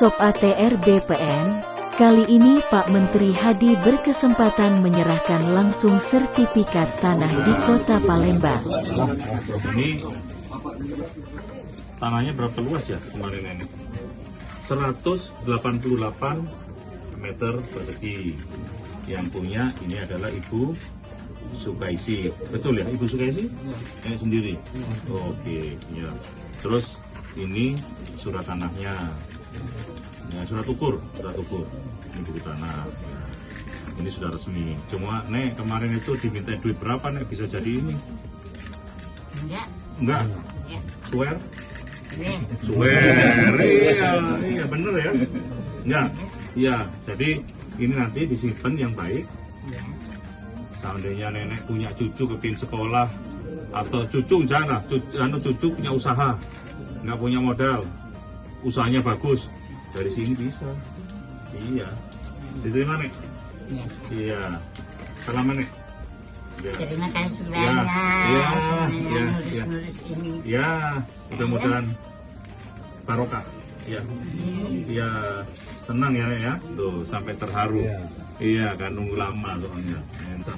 Sob ATR BPN, kali ini Pak Menteri Hadi berkesempatan menyerahkan langsung sertifikat tanah di Kota Palembang. Ini tanahnya berapa luas ya kemarin ini? 188 meter persegi. Yang punya ini adalah Ibu Sukaisi, betul ya Ibu Sukaisi? Ini sendiri. Oke, ya. Terus ini surat tanahnya, ya, surat ukur, ini buku tanah. Ya. Ini sudah resmi. Cuma Nek kemarin itu diminta duit berapa Nek bisa jadi ini? Enggak. Swear? Swear. Iya bener ya. Enggak. Iya, jadi ini nanti disimpan yang baik. Seandainya nenek punya cucu kepingin sekolah, atau cucu jangan lah, cucu punya usaha, nggak punya modal, usahanya bagus, dari sini bisa. Iya. Diterima Nek? Iya. Selamat Nek. Ya. Terima kasih banyak. Ya, mudah-mudahan barokah. Ya. Iya, senang ya Nek ya. Tuh, sampai terharu. Iya, kan nunggu lama soalnya. Mantap.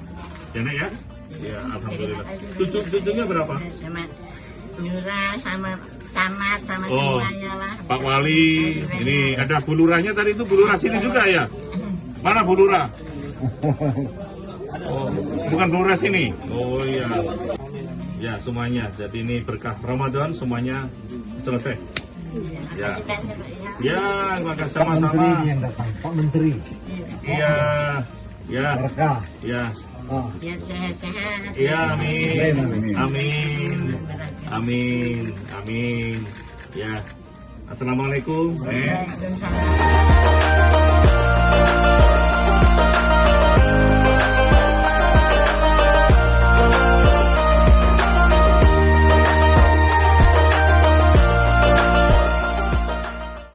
Ya Nek ya? Iya, alhamdulillah. Cucunya berapa? Sama lurah, sama camat, sama semuanya lah. Pak Wali, ini ada Bu Lurahnya tadi itu, Bu Lurah sini juga ya? Mana Bu Lurah? Oh, bukan Bu Lurah sini. Oh iya. Ya, semuanya. Jadi ini berkah Ramadan semuanya selesai. Ya. Ya, maka sama-sama. Pak Menteri yang datang, Pak Menteri. Iya. Ya. Berkah. Ya. Ya sehat-sehat. Iya, amin. Amin. Amin. Amin. Ya. Assalamualaikum. Waalaikumsalam.